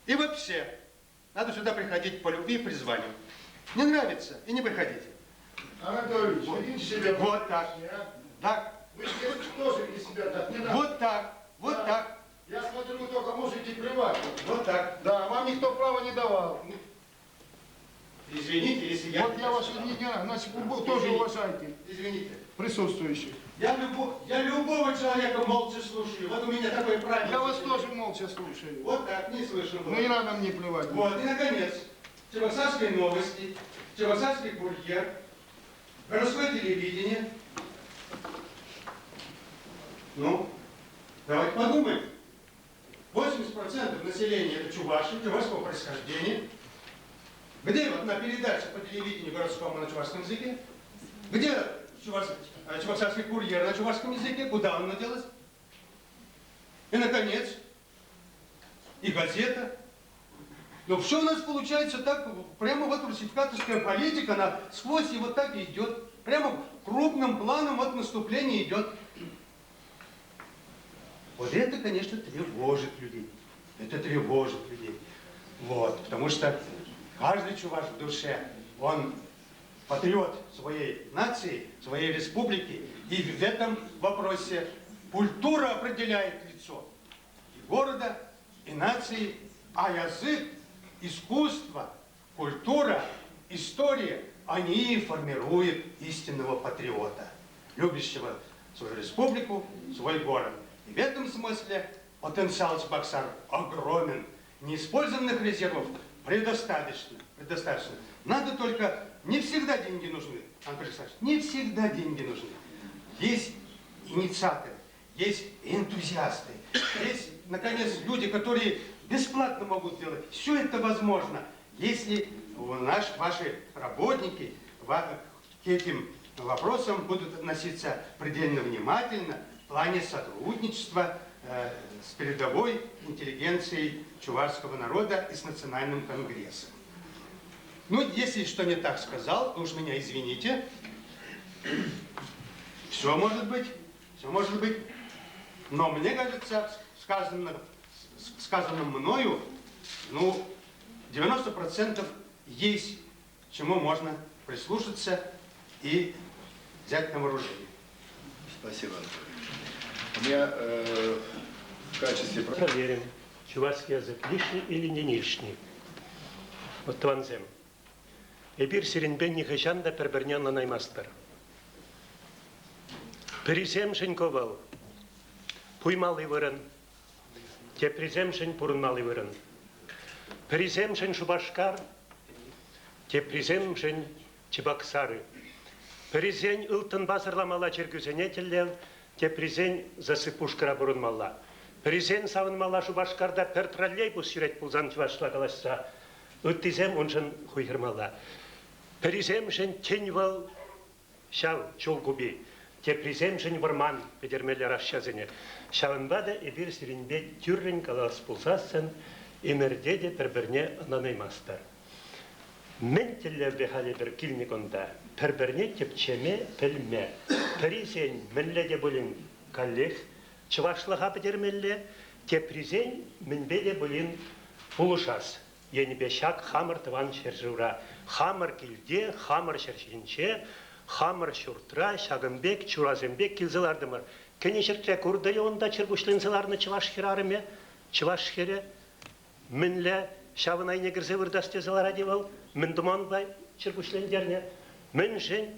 И вообще, надо сюда приходить по любви и призванию. Не нравится, и не приходите. Анатольевич, Вот. ведите себя. Вот так. Так. Вы здесь тоже ведите себя так, не надо. Вот так. Вот Да. так. Я смотрю, вы только можете плевать. Вот так. Да, вам никто права не давал. Извините, если я... Вот я вас не значит, вы тоже уважайте Извините. присутствующих. Я любого человека молча слушаю. Вот у меня такое правило. Я вас тоже молча слушаю. Вот так, не слышно было. Ну не надо мне плевать. Вот, и наконец, Чебоксарские новости, Чебоксарский курьер, городское телевидение. Ну, давайте подумаем. 80% населения это чуваши, чувашского происхождения. Где вот на передаче по телевидению городскому на чувашском языке? Где Чебоксарский курьер на чувашском языке? Куда он наделась? И, наконец, и газета. Но все у нас получается так, прямо вот русификаторская политика, она сквозь и вот так и идет. Прямо крупным планом вот наступление идет. Вот это, конечно, тревожит людей. Это тревожит людей. Вот, потому что каждый чуваш в душе, он патриот своей нации, своей республики. И в этом вопросе культура определяет лицо и города, и нации, а язык, искусство, культура, история, они формируют истинного патриота, любящего свою республику, свой город. И в этом смысле потенциал Чебоксар огромен. Неиспользованных резервов предостаточно. Надо только... Не всегда деньги нужны, Анатолий Александрович, не всегда деньги нужны. Есть инициаторы, есть энтузиасты, есть, наконец, люди, которые бесплатно могут делать. Все это возможно, если ваши работники к этим вопросам будут относиться предельно внимательно в плане сотрудничества с передовой интеллигенцией чувашского народа и с национальным конгрессом. Ну, если что не так сказал, уж меня извините. Все может быть, Но мне кажется, сказанным мною, ну, 90% есть, чему можно прислушаться и взять на вооружение. Спасибо. У меня в качестве... Проверим, чувашский язык лишний или не лишний. Вот Тванзем. Эбир сиренбен нихешан да пербернян на наймастер. Призем женьковал. Пуймалый вырын. Те призем жень пурунмалый вырын. Призем жень шубашкар. Те призем жень чебоксары. Призень ылтын базырламала чергюзенетеллен. Те призень засыпушкара бурунмалла. Призень савынмала шубашкарда пер троллейбус сюрет пулзан чувашла галасса. Ыттизем он жен хуйгырмалла. Призем жен теньвал шал чолгуби. Те призем жен варман педермеллер ашчазене. Шавынбада и бир сиренбе тюррен калас пулсасын эмердеде перберне нанаймастар. Ментеллерде хали бір килниконда перберне тепчеме пельме. Призень менледе булин каллех чувашлыға педермелле. Те призень менбеде булин пулушас. Енебе шак хамыр тыван шержура. Хамыр килде, хамыр шершинче, хамыр шуртра, шагымбек, чуразымбек килзылардымыр. Кене шертле курдылы онда чыргушлынсыларны чываш херарыме, чываш хере. Мінле шавын айне кірзе вырдастезылар адевал, мін думан бай чыргушлендерне. Мін жын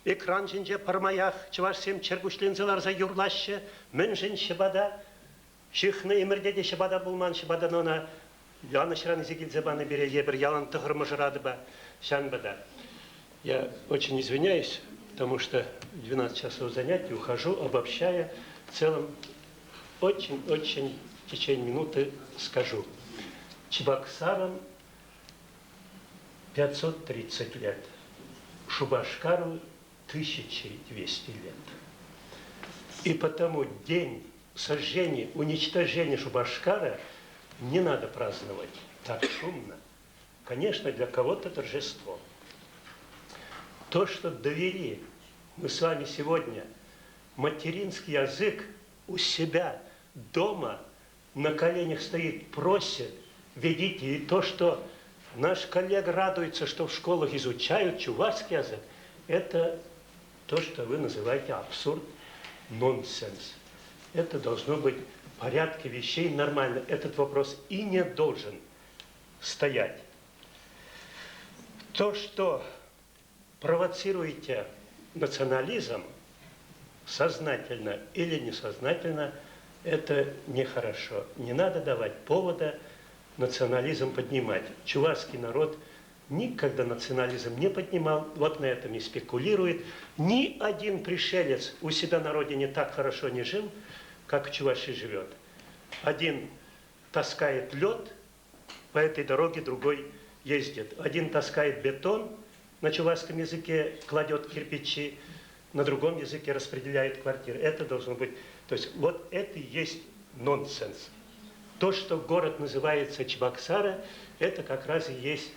экран жынже пармаях чываш сем чыргушлынсылар за юрлаще, мін жын шыбада, шихны емірдеде шыбада булман, шыбадан она Яны шраны зигильзебаны бере ебір ялан тығырмы жырады ба, шанбада. Я очень извиняюсь, потому что 12 часов занятий ухожу, обобщая, в целом очень в течение минуты скажу. Чебоксарам 530 лет, Шубашкару 1200 лет. И потому день сожжения, уничтожения Шубашкара не надо праздновать так шумно. Конечно, для кого-то торжество. То, что довели мы с вами сегодня материнский язык у себя дома, на коленях стоит, просит, ведите. И то, что наш коллега радуется, что в школах изучают чувашский язык, это то, что вы называете абсурд, нонсенс. Это должно быть в порядке вещей нормально. Этот вопрос и не должен стоять. То, что провоцируете национализм, сознательно или несознательно, это нехорошо. Не надо давать повода национализм поднимать. Чувашский народ никогда национализм не поднимал, вот на этом и спекулирует. Ни один пришелец у себя на родине так хорошо не жил, как в Чувашии живет. Один таскает лед по этой дороге, другой ездит. Один таскает бетон, на чувашском языке кладет кирпичи, на другом языке распределяет квартиры. Это должно быть... То есть вот это и есть нонсенс. То, что город называется Чебоксары, это как раз и есть...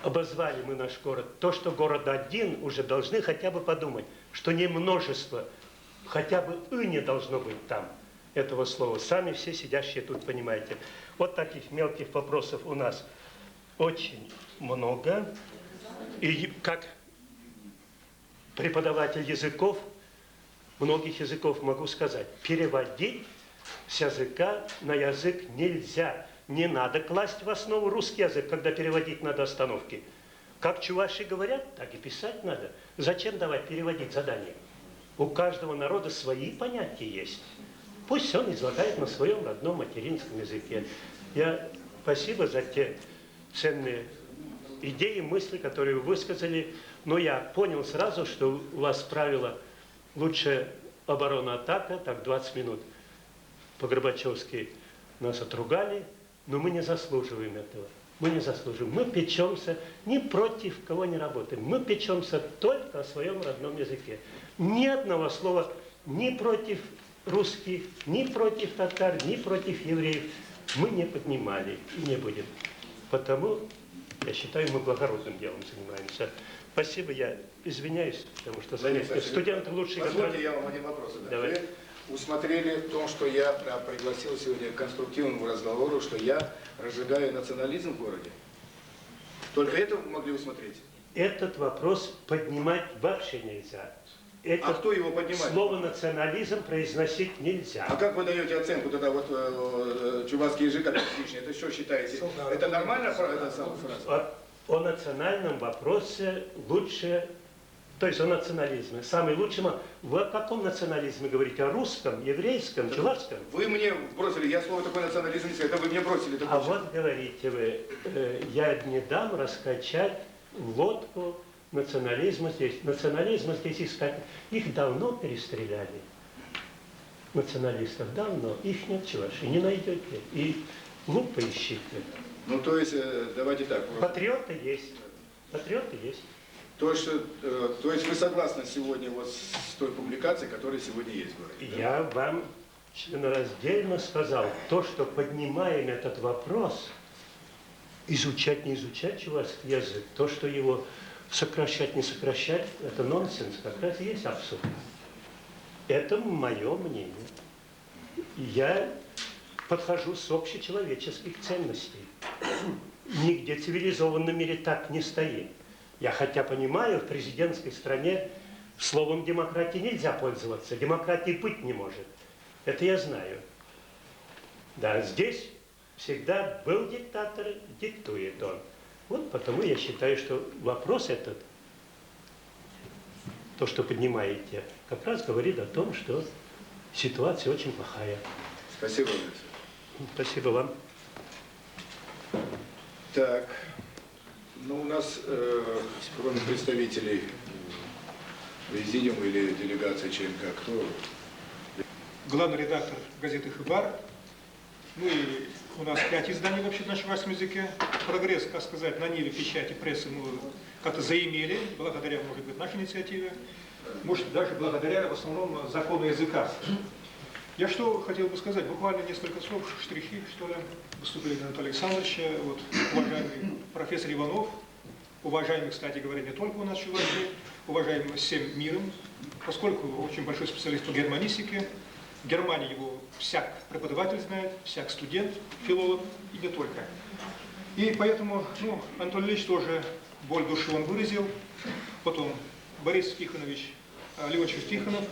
Обозвали мы наш город. То, что город один, уже должны хотя бы подумать, что не множество, хотя бы «и» не должно быть там этого слова. Сами все сидящие тут понимаете. Вот таких мелких вопросов у нас очень много. И как преподаватель языков, многих языков могу сказать, переводить с языка на язык нельзя. Не надо класть в основу русский язык, когда переводить надо остановки. Как чуваши говорят, так и писать надо. Зачем давать переводить задание? У каждого народа свои понятия есть. Пусть он излагает на своем родном материнском языке. Я спасибо за те ценные идеи, мысли, которые вы высказали. Но я понял сразу, что у вас правило лучше оборона-атака, так 20 минут по-горбачевски нас отругали, но мы не заслуживаем этого. Мы не заслуживаем. Мы печемся, ни против кого не работаем. Мы печемся только о своем родном языке. Ни одного слова ни против русских, ни против татар, ни против евреев мы не поднимали и не будем. Потому, я считаю, мы благородным делом занимаемся. Спасибо, я извиняюсь, потому что занятия. Студенты лучше... Позвольте, я вам один вопрос задам. Давай. Вы усмотрели в том, что я пригласил сегодня к конструктивному разговору, что я разжигаю национализм в городе? Только это вы могли усмотреть? Этот вопрос поднимать вообще нельзя. А кто его поднимает? Слово национализм произносить нельзя. А как вы даете оценку тогда вот чувашский язык отличный? Это что считаете? Это нормально, эта самая фраза? О национальном вопросе лучше, то есть о национализме. Самый лучший, вы о каком национализме говорите? О русском, еврейском, чувашском? Вы мне бросили, я слово такое национализм не сказал, это вы мне бросили. А вот говорите вы, я не дам раскачать лодку национализма здесь. Национализма здесь искать. Их давно перестреляли. Националистов давно. Их нет в Чувашии, не найдете. И глупо ищите. Ну, то есть, давайте так. Патриоты есть. Патриоты есть. То есть вы согласны сегодня вот с той публикацией, которая сегодня есть в городе? Я вам членораздельно сказал, то, что поднимаем этот вопрос, изучать, не изучать чувашский язык, то, что его сокращать, не сокращать, это нонсенс, как раз и есть абсурд. Это мое мнение. Я подхожу с общечеловеческих ценностей. Нигде в цивилизованном мире так не стоит. Я хотя понимаю, в президентской стране словом демократии нельзя пользоваться. Демократии быть не может. Это я знаю. Да, здесь всегда был диктатор, диктует он. Вот потому я считаю, что вопрос этот, то, что поднимаете, как раз говорит о том, что ситуация очень плохая. Спасибо, Алексей. Спасибо вам. Так, ну у нас, кроме представителей президиума или делегации ЧНК, кто? Главный редактор газеты «Хыбар». Ну и у нас 5 изданий вообще на чувашском языке. Прогресс, как сказать, на ниве печати прессы мы как-то заимели, благодаря, может быть, нашей инициативе, может, даже благодаря, в основном, закону языка. Я что хотел бы сказать, буквально несколько слов, штрихи, что ли, выступления Анатолия Александровича, вот, уважаемый профессор Иванов, уважаемый, кстати говоря, не только у нас в Чувашии, уважаемый всем миром, поскольку очень большой специалист по германистике, в Германии его всяк преподаватель знает, всяк студент, филолог и не только. И поэтому, Анатолий Ильич тоже боль души он выразил. Потом Борис Тихонович, Леонтьевич Тихонов,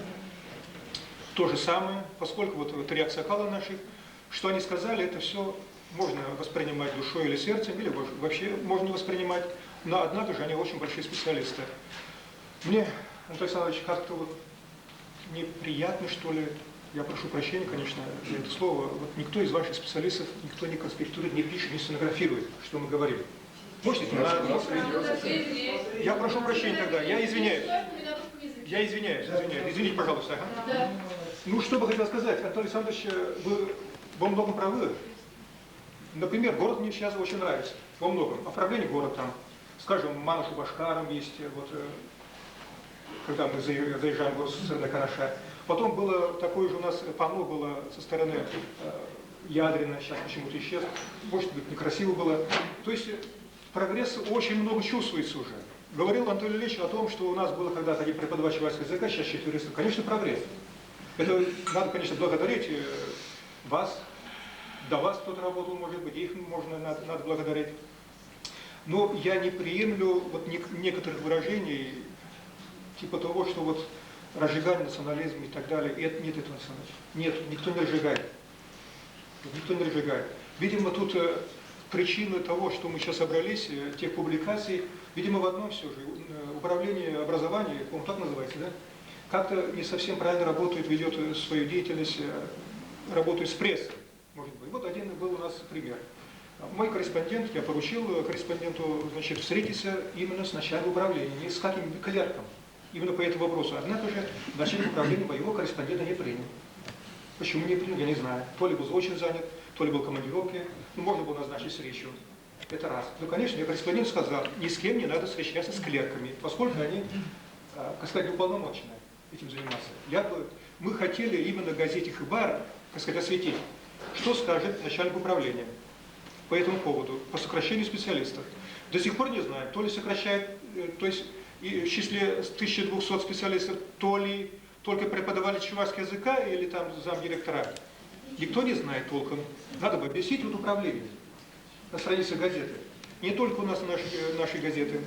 то же самое, поскольку вот реакция Акала наших, что они сказали, это все можно воспринимать душой или сердцем, или вообще можно не воспринимать, но однако же они очень большие специалисты. Мне, Анатолий Александрович, как-то вот неприятно, что ли, я прошу прощения, конечно, за это слово, вот никто из ваших специалистов, никто не конспектирует, не пишет, не сценографирует, что мы говорим. Можете? Я прошу прощения тогда, я извиняюсь. Я извиняюсь. Извините, пожалуйста. Ага. Ну, что бы хотел сказать, Анатолий Александрович, вы во многом правы. Например, город мне сейчас очень нравится, во многом. Оформление города там, скажем, Манушу Башкаром есть, вот, когда мы заезжаем в город СССР на Караша. Потом было такое же у нас панно было со стороны Ядрина, сейчас почему-то исчез. Может быть, некрасиво было. То есть прогресс очень много чувствуется уже. Говорил Анатолий Ильич о том, что у нас было когда-то один преподаватель чувашского языка, сейчас 400. Конечно, прогресс. Это надо, конечно, благодарить вас. До вас кто-то работал, может быть, их надо благодарить. Но я не приемлю вот некоторых выражений, типа того, что вот разжигание национализма и так далее. Это, нет этого, Александр Ильич. Нет, никто не разжигает. Никто не разжигает. Видимо, тут причина того, что мы сейчас собрались, тех публикаций, видимо, в одном все же. Управление образования, по-моему, так называется, да? Как-то не совсем правильно работает, ведет свою деятельность, работает с прессой, может быть. Вот один был у нас пример. Мой корреспондент, я поручил корреспонденту, значит, встретиться именно с начальником управления, не с каким-нибудь клерком, именно по этому вопросу. Однако же начальник управления моего корреспондента не принял. Почему не принял, я не знаю. То ли был очень занят, то ли был в командировке, можно было назначить встречу. Это раз. Ну, конечно, я корреспондент сказал, ни с кем не надо встречаться с клерками, поскольку они, как сказать, уполномочены этим заниматься. Мы хотели именно газете «Хыбар», так сказать, осветить, что скажет начальник управления по этому поводу, по сокращению специалистов. До сих пор не знаю, то ли сокращают, то есть в числе 1200 специалистов, то ли только преподавали чувашский языка или там замдиректора. Никто не знает толком. Надо бы объяснить вот управление на странице газеты. Не только у нас наши газеты.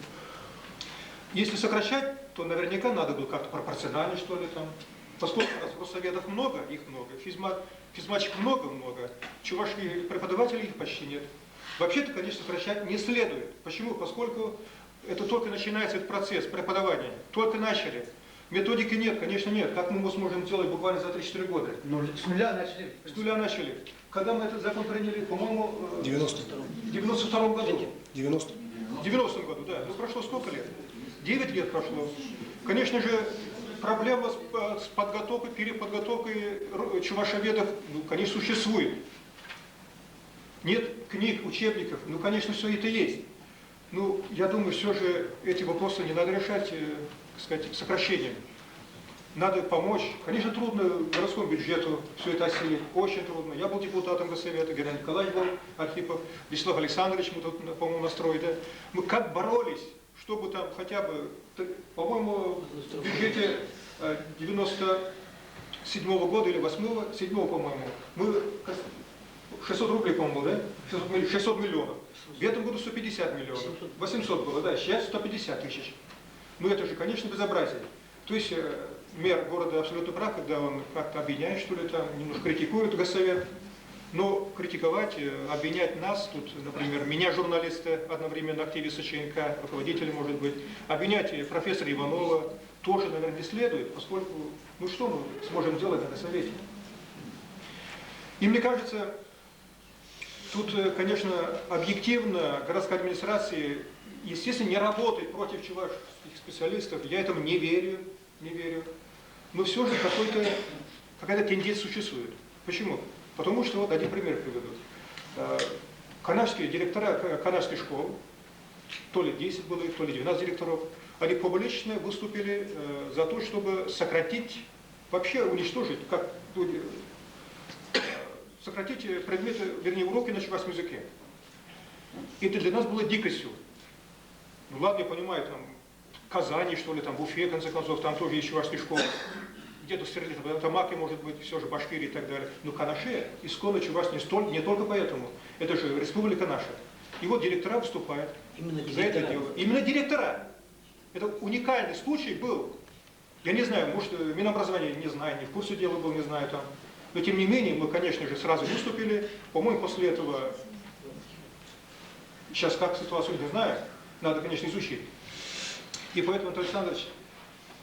Если сокращать, то наверняка надо было как-то пропорционально, что ли, там. Поскольку у нас госсоветов много, их много, физматчиков много, чувашских преподавателей их почти нет. Вообще-то, конечно, сокращать не следует. Почему? Поскольку это только начинается этот процесс преподавания. Только начали. Методики нет, конечно, нет. Как мы его сможем делать буквально за 3-4 года? С нуля начали. С нуля начали. Когда мы этот закон приняли, по-моему, в 92-м году. 90-м году, да. Ну, прошло сколько лет? 9 лет прошло. Конечно же, проблема с подготовкой, переподготовкой чувашеведов, ну, конечно, существует. Нет книг, учебников, ну, конечно, все это есть. Ну, я думаю, все же эти вопросы не надо решать, так сказать, сокращением. Надо помочь. Конечно, трудно городскому бюджету все это осилить. Очень трудно. Я был депутатом Госсовета, Геннадий Николаевич был, Архипов, Вячеслав Александрович, мы тут, по-моему, настроили. Да? Мы как боролись, чтобы там хотя бы, по-моему, в бюджете 97-го года или 8-го, 7-го, по-моему, мы 600 рублей, по-моему, да? 600 миллионов. В этом году 150 миллионов. 800 было, да, сейчас 150 тысяч. Ну это же, конечно, безобразие. То есть мэр города абсолютно прав, когда он как-то обвиняет, что ли, там, немножко критикует Госсовет. Но критиковать, обвинять нас, тут, например, меня, журналиста, одновременно активиста ЧНК, руководителя, может быть, обвинять профессора Иванова тоже, наверное, не следует, поскольку, ну что мы сможем делать на Госсовете? И мне кажется, тут, конечно, объективно городская администрация, естественно, не работает против чувашских специалистов, я этому не верю, но все же какая-то тенденция существует. Почему? Потому что, вот один пример приведу. Канадские директора канадской школы, то ли 10 было, то ли 12 директоров, они публично выступили за то, чтобы сократить, вообще уничтожить, сократить предметы, вернее, уроки на чувашском языке. Это для нас было дикостью. Ну ладно, я понимаю, там, в Казани, что ли, там, в Уфе, в конце концов, там тоже есть чувашские школы. где-то Стерлитов, Тамаки, может быть, все же Башкирия и так далее. Но Канаше исконно Чувашия не только поэтому. Это же республика наша. И вот директора выступают за это дело. Именно директора. Это уникальный случай был. Я не знаю, может, Минобразование не знаю, не в курсе дела был, не знаю там. Но тем не менее, мы, конечно же, сразу выступили. По-моему, после этого, сейчас как ситуацию не знаю, надо, конечно, изучить. И поэтому, Анатолий Александрович,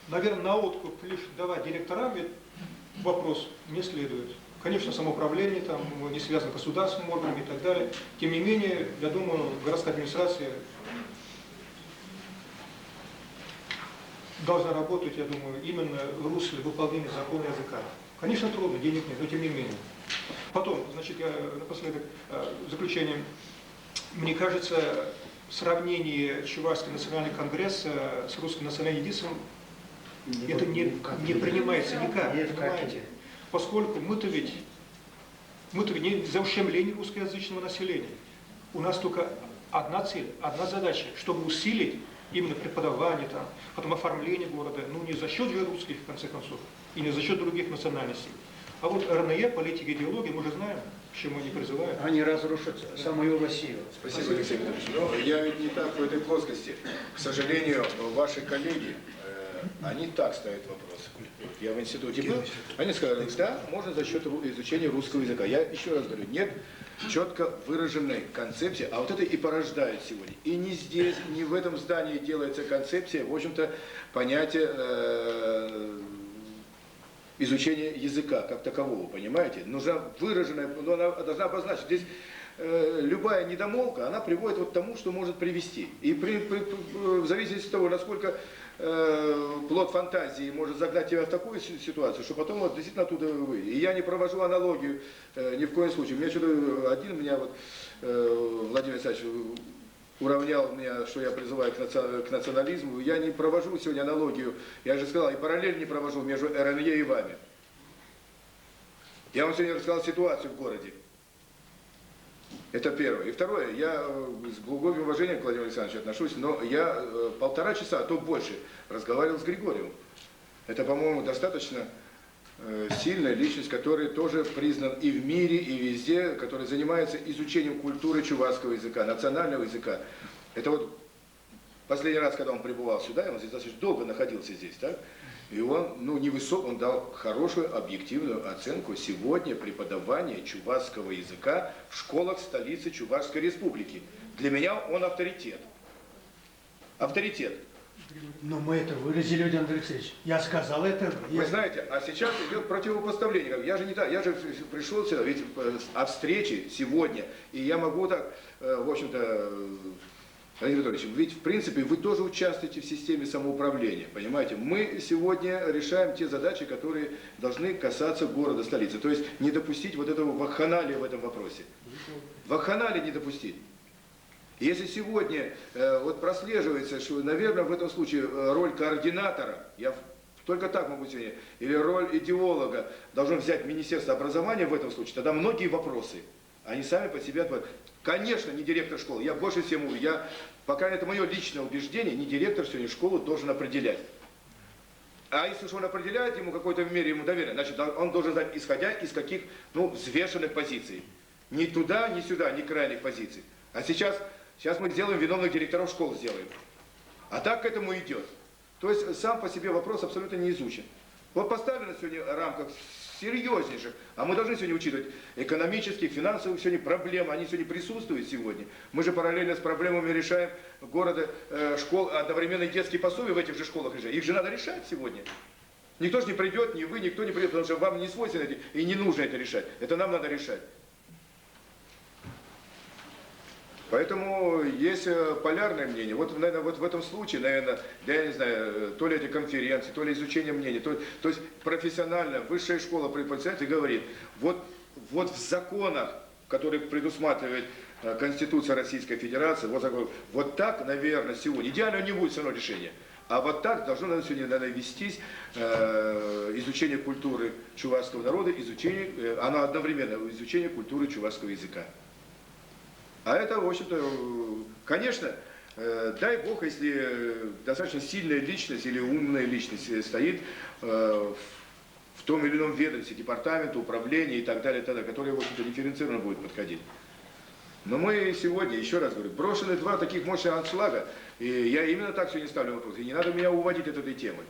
наверное, на откуп лишь давать директорам вопрос не следует. Конечно, самоуправление там не связано с государственным органом и так далее. Тем не менее, я думаю, городская администрация должна работать, я думаю, именно в русле выполнения закона языка. Конечно, трудно, денег нет, но тем не менее. Потом, значит, я напоследок, в заключение, мне кажется, сравнение Чувашского национального конгресса с Русским национальным единством, это не принимается никак, понимаете? Поскольку мы-то ведь не за ущемление русскоязычного населения. У нас только одна цель, одна задача, чтобы усилить именно преподавание, там, потом оформление города, ну не за счет же русских, в конце концов, и не за счет других национальностей. А вот РНЕ, политика, идеология, мы же знаем, к чему они призывают. Они разрушат самую Россию. Спасибо, Алексей Петрович. Но я ведь не так в этой плоскости. К сожалению, ваши коллеги, они так ставят вопрос. Я в институте был, они сказали, да, можно за счет изучения русского языка. Я еще раз говорю, нет четко выраженной концепции, а вот это и порождает сегодня. И не здесь, не в этом здании делается концепция, в общем-то, понятие изучения языка как такового, понимаете? Нужна выраженная, но она должна обозначить. Здесь любая недомолвка, она приводит вот к тому, что может привести. И в зависимости от того, насколько плод фантазии может загнать тебя в такую ситуацию, что потом вот действительно оттуда выйдет. И я не провожу аналогию ни в коем случае. Мне что-то Владимир Александрович уравнял меня, что я призываю к национализму. Я не провожу сегодня аналогию, я же сказал, и параллель не провожу между РНЕ и вами. Я вам сегодня рассказал ситуацию в городе. Это первое. И второе, я с глубоким уважением к Владимиру Александровичу отношусь, но я 1,5 часа, а то больше, разговаривал с Григорием. Это, по-моему, достаточно сильная личность, которая тоже признан и в мире, и везде, который занимается изучением культуры чувашского языка, национального языка. Это вот последний раз, когда он прибывал сюда, он здесь достаточно долго находился здесь, так? И он, невысок, он дал хорошую объективную оценку сегодня преподавания чувашского языка в школах столицы Чувашской Республики. Для меня он авторитет. Авторитет. Но мы это выразили, Владимир Алексеевич. Я сказал это. Вы знаете, а сейчас идет противопоставление. Я же пришел сюда, ведь о встрече сегодня, и я могу так, в общем-то, Владимир Анатольевич, ведь в принципе вы тоже участвуете в системе самоуправления, понимаете? Мы сегодня решаем те задачи, которые должны касаться города, столицы. То есть не допустить вот этого вакханалия в этом вопросе. Вакханалия не допустить. Если сегодня вот прослеживается, что, наверное, в этом случае роль координатора, я только так могу сегодня, или роль идеолога должно взять Министерство образования в этом случае, тогда многие вопросы, они сами по себе отводят. Конечно, не директор школы. Я больше всем говорю, пока это мое личное убеждение, не директор сегодня школу должен определять. А если уж он определяет ему какой-то в мере ему доверие, значит, он должен знать, исходя из каких, взвешенных позиций. Ни туда, ни сюда, ни крайних позиций. А сейчас мы сделаем виновных директоров школ, сделаем. А так к этому идет. То есть сам по себе вопрос абсолютно не изучен. Вот поставлена сегодня рамка серьезнейших, а мы должны сегодня учитывать экономических, финансовых сегодня проблемы, они сегодня присутствуют сегодня. Мы же параллельно с проблемами решаем города, школ, одновременно детские пособия в этих же школах решаем. Их же надо решать сегодня. Никто же не придет, ни вы, никто не придет, потому что вам не свойственно и не нужно это решать. Это нам надо решать. Поэтому есть полярное мнение. Вот, наверное, вот в этом случае, наверное, я не знаю, то ли эти конференции, то ли изучение мнений, то есть профессиональная высшая школа предпринимателей говорит, вот в законах, которые предусматривает Конституция Российской Федерации, вот так, наверное, сегодня, идеально не будет все равно решения, а вот так должно сегодня, наверное, вестись изучение культуры чувашского народа, оно одновременно изучение культуры чувашского языка. А это, в общем-то, конечно, дай Бог, если достаточно сильная личность или умная личность стоит в в том или ином ведомстве, департаменте, управлении и так далее, которые, в общем-то, дифференцированно будут подходить. Но мы сегодня, еще раз говорю, брошены два таких мощных аншлага, и я именно так сегодня ставлю вопрос, и не надо меня уводить от этой темы.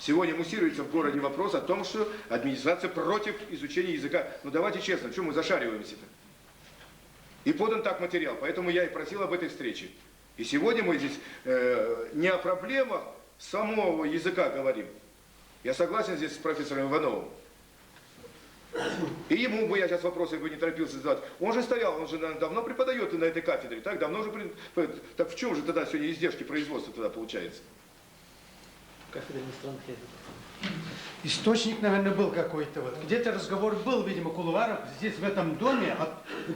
Сегодня муссируется в городе вопрос о том, что администрация против изучения языка. Ну давайте честно, что мы зашариваемся-то? И подан так материал, поэтому я и просил об этой встрече. И сегодня мы здесь не о проблемах самого языка говорим. Я согласен здесь с профессором Ивановым. И ему бы я сейчас вопросы бы не торопился задавать. Он же стоял, он же давно преподает на этой кафедре, так давно уже... Так в чем же тогда сегодня издержки производства тогда получается? Кафедра иностранных языков. Источник, наверное, был какой-то. Вот. Где-то разговор был, видимо, в кулуарах, здесь, в этом доме.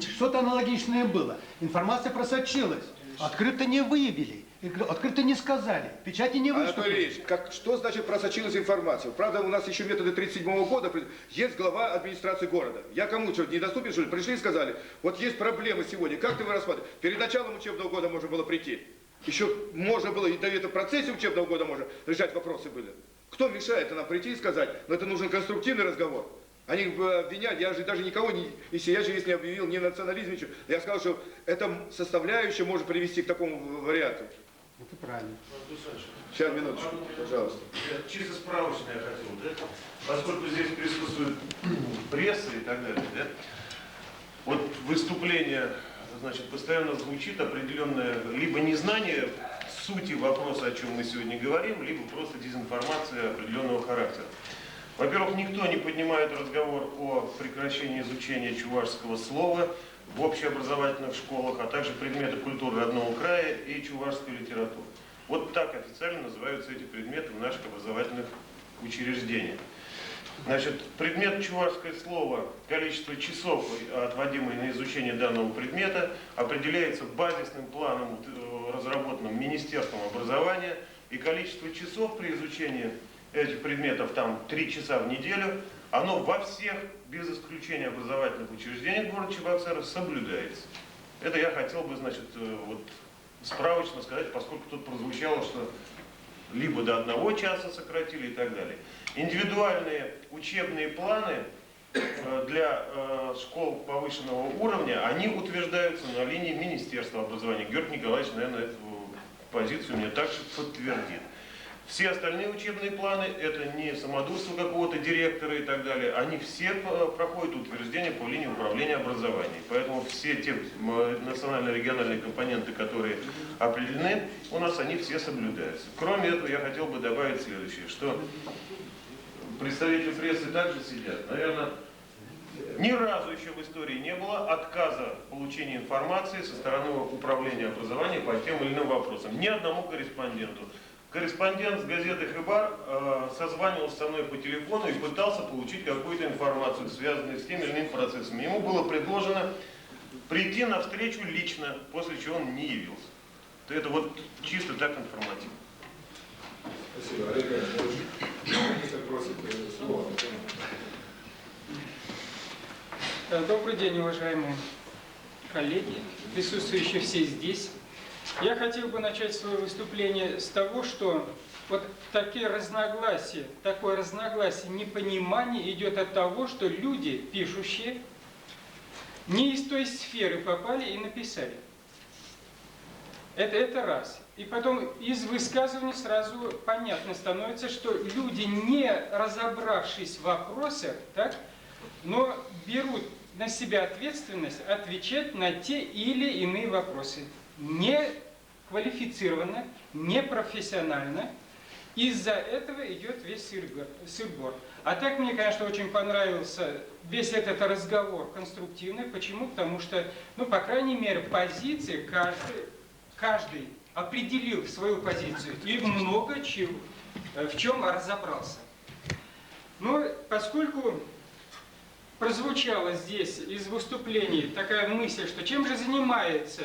Что-то аналогичное было. Информация просочилась. Открыто не выявили. Открыто не сказали. Печати не Анатолий выступили. Ильич, что значит просочилась информация? Правда, у нас еще методы 1937 года. Есть глава администрации города. Я кому что, недоступен, что ли? Пришли и сказали, вот есть проблемы сегодня. Как ты вы рассматриваете? Перед началом учебного года можно было прийти. Еще можно было, и в процессе учебного года можно решать вопросы были. Кто мешает нам прийти и сказать? Но это нужен конструктивный разговор. Они обвинят, я же даже никого из сидящих здесь не объявил ни национализме, ничего. Я сказал, что эта составляющая может привести к такому варианту. Это правильно. Сейчас, минуточку, пожалуйста. Чисто справочно я хотел, да? Поскольку здесь присутствует пресса и так далее, да? Вот выступление, значит, постоянно звучит определенное либо незнание сути вопроса, о чем мы сегодня говорим, либо просто дезинформация определенного характера. Во-первых, никто не поднимает разговор о прекращении изучения чувашского слова в общеобразовательных школах, а также предметы культуры родного края и чувашской литературы. Вот так официально называются эти предметы в наших образовательных учреждениях. Значит, предмет чувашское слово, количество часов, отводимые на изучение данного предмета, определяется базисным планом, разработанным Министерством образования, и количество часов при изучении этих предметов, там 3 часа в неделю, оно во всех, без исключения образовательных учреждениях города Чебоксары соблюдается. Это я хотел бы, значит, вот справочно сказать, поскольку тут прозвучало, что либо до 1 часа сократили и так далее. Индивидуальные учебные планы для школ повышенного уровня, они утверждаются на линии Министерства образования. Георгий Николаевич, наверное, эту позицию мне также подтвердит. Все остальные учебные планы, это не самодурство какого-то директора и так далее, они все проходят утверждение по линии управления образованием. Поэтому все те национально-региональные компоненты, которые определены, у нас они все соблюдаются. Кроме этого, я хотел бы добавить следующее, что представители прессы также сидят. Наверное, ни разу еще в истории не было отказа в получении информации со стороны управления образования по тем или иным вопросам. Ни одному корреспонденту. Корреспондент с газеты «Хыбар» созванивался со мной по телефону и пытался получить какую-то информацию, связанную с тем или иным процессом. Ему было предложено прийти на встречу лично, после чего он не явился. Это вот чисто так информативно. Спасибо. Олег Иванович, министр просит слово. Добрый день, уважаемые коллеги, присутствующие все здесь. Я хотел бы начать свое выступление с того, что вот такое разногласие, непонимание идет от того, что люди, пишущие, не из той сферы попали и написали. Это раз. И потом из высказываний сразу понятно становится, что люди, не разобравшись в вопросах, так, но берут на себя ответственность отвечать на те или иные вопросы. Не квалифицированно, не профессионально. Из-за этого идет весь сыр-бор. А так мне, конечно, очень понравился весь этот разговор конструктивный. Почему? Потому что, ну, по крайней мере, позиции каждый определил свою позицию и много чего, в чем разобрался. Но поскольку прозвучала здесь из выступлений такая мысль, что чем же занимается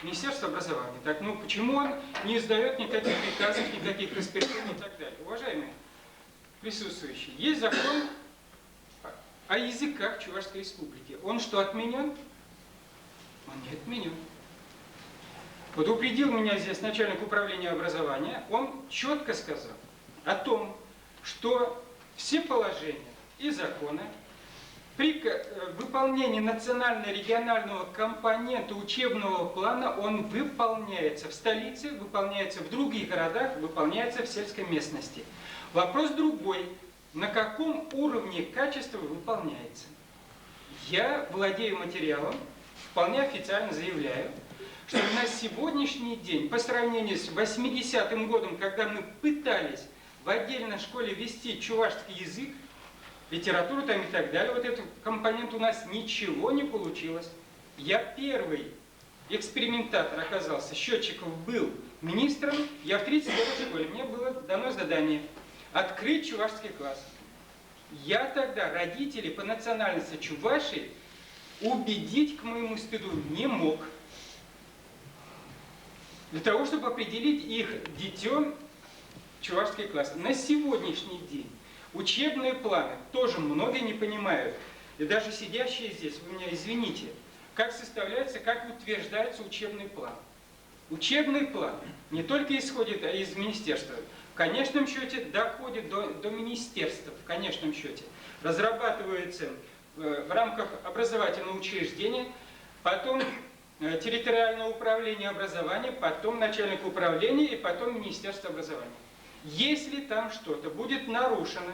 Министерство образования, так, ну почему он не издает никаких приказов, никаких распоряжений и так далее. Уважаемые присутствующие, есть закон о языках Чувашской Республики. Он что, отменен? Он не отменен. Вот упредил меня здесь начальник управления образования, он четко сказал о том, что в все положения и законы при выполнении национально-регионального компонента учебного плана он выполняется в столице, выполняется в других городах, выполняется в сельской местности. Вопрос другой. На каком уровне качества выполняется? Я владею материалом, вполне официально заявляю, что на сегодняшний день, по сравнению с 80-м годом, когда мы пытались в отдельной школе вести чувашский язык, литературу там и так далее, вот этот компонент у нас ничего не получилось. Я первый экспериментатор оказался, Счетчиков был министром, я в 30 лет в школе, мне было дано задание открыть чувашский класс. Я тогда родителей по национальности чувашей убедить, к моему стыду, не мог. Для того, чтобы определить их детем чувашский класс. На сегодняшний день учебные планы тоже многие не понимают. И даже сидящие здесь, вы меня извините, как составляется, как утверждается учебный план. Учебный план не только исходит из министерства, в конечном счете доходит до министерства, в конечном счете. Разрабатывается в рамках образовательного учреждения, потом территориальное управление образования, потом начальник управления и потом Министерство образования. Если там что-то будет нарушено,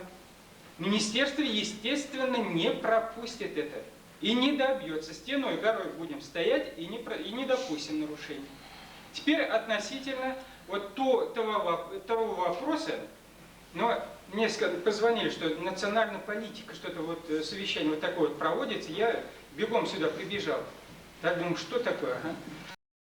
министерство, естественно, не пропустит это и не добьется. Стеной, горой будем стоять и не допустим нарушений. Теперь относительно вот того вопроса, но мне позвонили, что национальная политика, что-то вот совещание вот такое вот проводится, я бегом сюда прибежал. Так думаю, что такое? Ага.